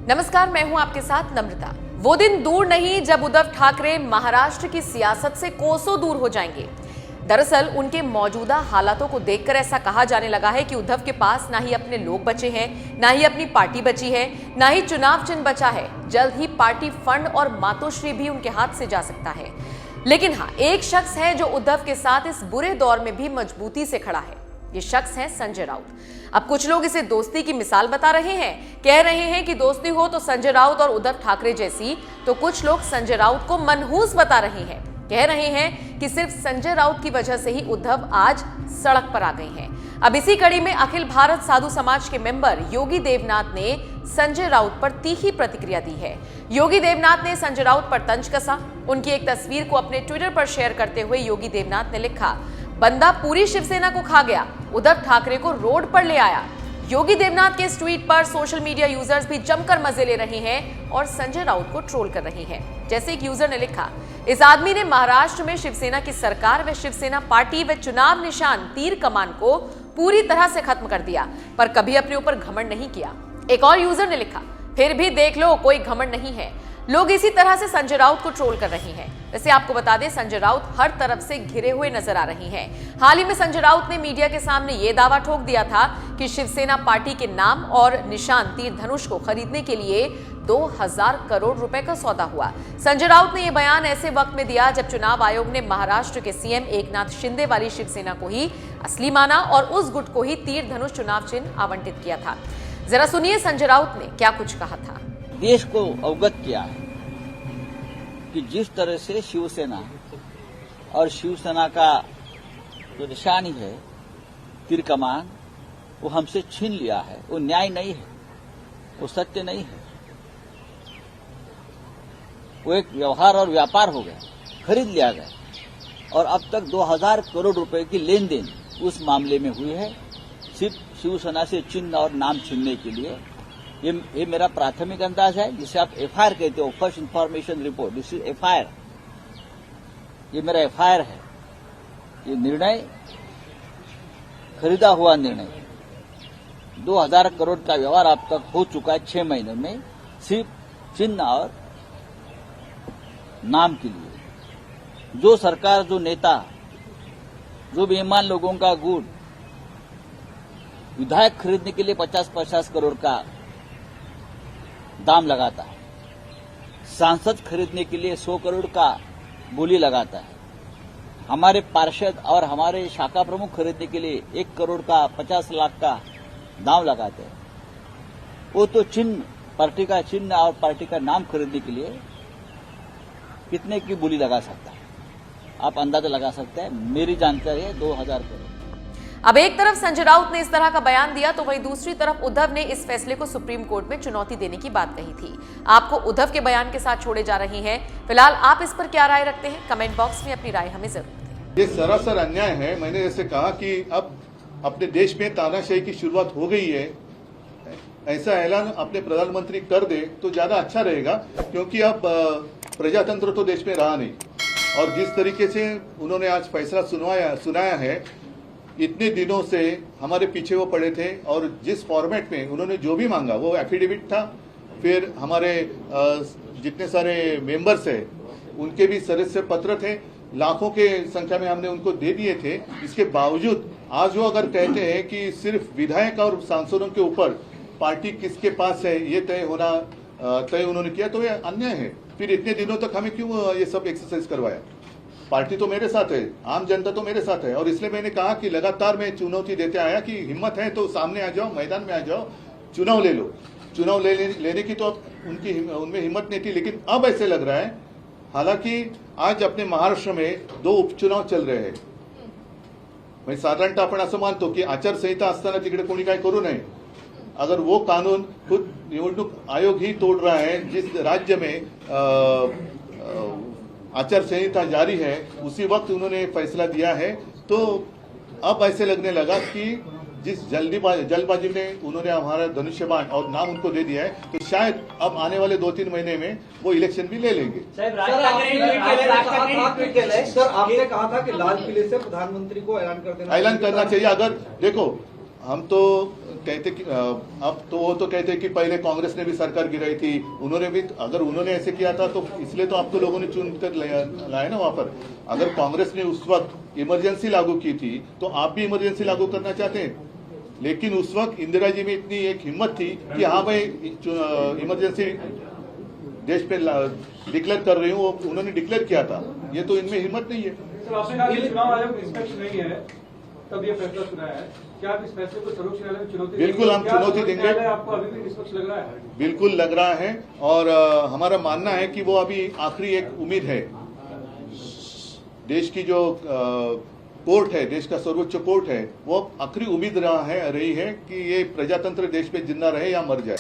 नमस्कार, मैं हूं आपके साथ नम्रता। वो दिन दूर नहीं जब उद्धव ठाकरे महाराष्ट्र की सियासत से कोसों दूर हो जाएंगे। दरअसल उनके मौजूदा हालातों को देखकर ऐसा कहा जाने लगा है कि उद्धव के पास ना ही अपने लोग बचे हैं, ना ही अपनी पार्टी बची है, ना ही चुनाव चिन्ह बचा है। जल्द ही पार्टी फंड और मातोश्री भी उनके हाथ से जा सकता है। लेकिन हाँ, एक शख्स है जो उद्धव के साथ इस बुरे दौर में भी मजबूती से खड़ा है। ये शख्स है संजय राउत। अब कुछ लोग इसे दोस्ती की मिसाल बता रहे हैं, कह रहे हैं कि दोस्ती हो तो संजय राउत और उद्धव ठाकरे जैसी, तो कुछ लोग संजय राउत को मनहूस बता रहे हैं। कह रहे हैं कि सिर्फ संजय राउत की वजह से ही उद्धव आज सड़क पर आ गए हैं। अब इसी कड़ी में अखिल भारत साधु समाज के मेंबर योगी देवनाथ ने संजय राउत पर तीखी प्रतिक्रिया दी है। योगी देवनाथ ने संजय राउत पर तंज कसा। उनकी एक तस्वीर को अपने ट्विटर पर शेयर करते हुए योगी देवनाथ ने लिखा, बंदा पूरी शिवसेना को खा गया, उद्धव ठाकरे को रोड पर ले आया। योगी देवनाथ के इस ट्वीट पर सोशल मीडिया यूजर्स भी जमकर मजे ले रहे हैं और संजय राउत को ट्रोल कर रहे हैं। जैसे एक यूजर ने लिखा, इस आदमी ने महाराष्ट्र में शिवसेना की सरकार व शिवसेना पार्टी व चुनाव निशान तीर कमान को पूरी तरह से खत्म कर दिया, पर कभी अपने ऊपर घमंड नहीं किया। एक और यूजर ने लिखा, फिर भी देख लो, कोई घमंड नहीं है। लोग इसी तरह से संजय राउत को ट्रोल कर रहे हैं। वैसे आपको बता दें, संजय राउत हर तरफ से घिरे हुए नजर आ रहे हैं। हाल ही में संजय राउत ने मीडिया के सामने यह दावा ठोक दिया था कि शिवसेना पार्टी के नाम और निशान तीर धनुष को खरीदने के लिए 2000 करोड़ रुपए का सौदा हुआ। संजय राउत ने यह बयान ऐसे वक्त में दिया जब चुनाव आयोग ने महाराष्ट्र के सीएम एकनाथ शिंदे वाली शिवसेना को ही असली माना और उस गुट को ही तीर धनुष चुनाव चिन्ह आवंटित किया था। जरा सुनिए संजय राउत ने क्या कुछ कहा था। देश को अवगत किया है कि जिस तरह से शिवसेना और शिवसेना का जो निशानी है तीर कमान, वो हमसे छीन लिया है। वो न्याय नहीं है, वो सत्य नहीं है, वो एक व्यवहार और व्यापार हो गया, खरीद लिया गया। और अब तक 2000 करोड़ रुपए की लेन देन उस मामले में हुई है, सिर्फ शिवसेना से चिन्ह और नाम छीनने के लिए। ये मेरा प्राथमिक अंदाज है, जिसे आप एफआईआर कहते हो, first information report. This is FIR, ये मेरा एफआईआर है। ये निर्णय खरीदा हुआ निर्णय 2000 करोड़ का व्यवहार अब तक हो चुका है 6 महीने में, सिर्फ चिन्ह और नाम के लिए। जो सरकार, जो नेता, जो बेईमान लोगों का गुट विधायक खरीदने के लिए 50-50 करोड़ का दाम लगाता है, सांसद खरीदने के लिए 100 करोड़ का बोली लगाता है, हमारे पार्षद और हमारे शाखा प्रमुख खरीदने के लिए 1 करोड़ का 50 लाख का दाम लगाते हैं। वो तो चिन्ह, पार्टी का चिन्ह और पार्टी का नाम खरीदने के लिए कितने की बोली लगा सकता है, आप अंदाजा लगा सकते हैं। मेरी जानकारी है 2000 करोड़। अब एक तरफ संजय राउत ने इस तरह का बयान दिया तो वहीं दूसरी तरफ उद्धव ने इस फैसले को सुप्रीम कोर्ट में चुनौती देने की बात कही थी। आपको उद्धव के बयान के साथ छोड़े जा रहे हैं। फिलहाल आप इस पर क्या राय रखते हैं? कमेंट बॉक्स में अपनी राय हमें जरूर दें। ये सरासर अन्याय है। मैंने जैसे कहा कि अब अपने देश में तानाशाही की शुरुआत हो गई है, ऐसा ऐलान अपने प्रधानमंत्री कर दे तो ज्यादा अच्छा रहेगा, क्योंकि अब प्रजातंत्र तो देश में रहा नहीं। और जिस तरीके से उन्होंने आज फैसला सुनाया है, इतने दिनों से हमारे पीछे वो पड़े थे और जिस फॉर्मेट में उन्होंने जो भी मांगा, वो एफिडेविट था, फिर हमारे जितने सारे मेंबर्स हैं उनके भी सदस्य पत्र थे, लाखों के संख्या में हमने उनको दे दिए थे। इसके बावजूद आज वो अगर कहते हैं कि सिर्फ विधायक और सांसदों के ऊपर पार्टी किसके पास है ये तय उन्होंने किया, तो ये अन्याय है। फिर इतने दिनों तक हमें क्यों ये सब एक्सरसाइज करवाया? पार्टी तो मेरे साथ है, आम जनता तो मेरे साथ है, और इसलिए मैंने कहा कि लगातार मैं चुनौती देते आया कि हिम्मत है तो सामने आ जाओ, मैदान में आ जाओ, चुनाव ले लो। चुनाव लेने की तो उनमें हिम्मत नहीं थी, लेकिन अब ऐसे लग रहा है, हालांकि आज अपने महाराष्ट्र में 2 उपचुनाव चल रहे हैं। मैं साधारणतः आपण असं मानतो की आचारसंहिता असताना तिकडे कोणी काय करू नये। अगर वो कानून खुद निवडणूक आयोग ही तोड़ रहा है, जिस राज्य में आचार संहिता जारी है, उसी वक्त उन्होंने फैसला दिया है, तो अब ऐसे लगने लगा कि जिस जल्दबाजी में उन्होंने हमारा धनुष्यबाण और नाम उनको दे दिया है, तो शायद अब आने वाले 2-3 महीने में वो इलेक्शन भी ले लेंगे। सर, आपने कहा था कि लाल किले से प्रधानमंत्री को ऐलान करना चाहिए। अगर देखो, हम तो कहते कि अब तो वो तो कहते कि पहले कांग्रेस ने भी सरकार गिराई थी, उन्होंने भी, अगर उन्होंने ऐसे किया था तो इसलिए तो आप तो लोगों ने चुन कर लाया ना वहां पर। अगर कांग्रेस ने उस वक्त इमरजेंसी लागू की थी तो आप भी इमरजेंसी लागू करना चाहते हैं, लेकिन उस वक्त इंदिरा जी में इतनी एक हिम्मत थी कि हाँ भाई इमरजेंसी देश पे डिक्लेयर कर रही हूँ, उन्होंने डिक्लेयर किया था। ये तो इनमें हिम्मत नहीं है। सर, आपने कहा कि चुनाव आयोग निष्पक्ष नहीं है, तब ये फैसला सुना है। क्या आप इस फैसले को सर्वोच्च न्यायालय में चुनौती देंगे? बिल्कुल, हम चुनौती देंगे। आपको अभी भी निष्पक्ष लग रहा है? बिल्कुल लग रहा है, और हमारा मानना है कि वो अभी आखिरी एक उम्मीद है। देश की जो कोर्ट है, देश का सर्वोच्च कोर्ट है, वो आखिरी उम्मीद रही है कि ये प्रजातंत्र देश में जिंदा रहे या मर जाए।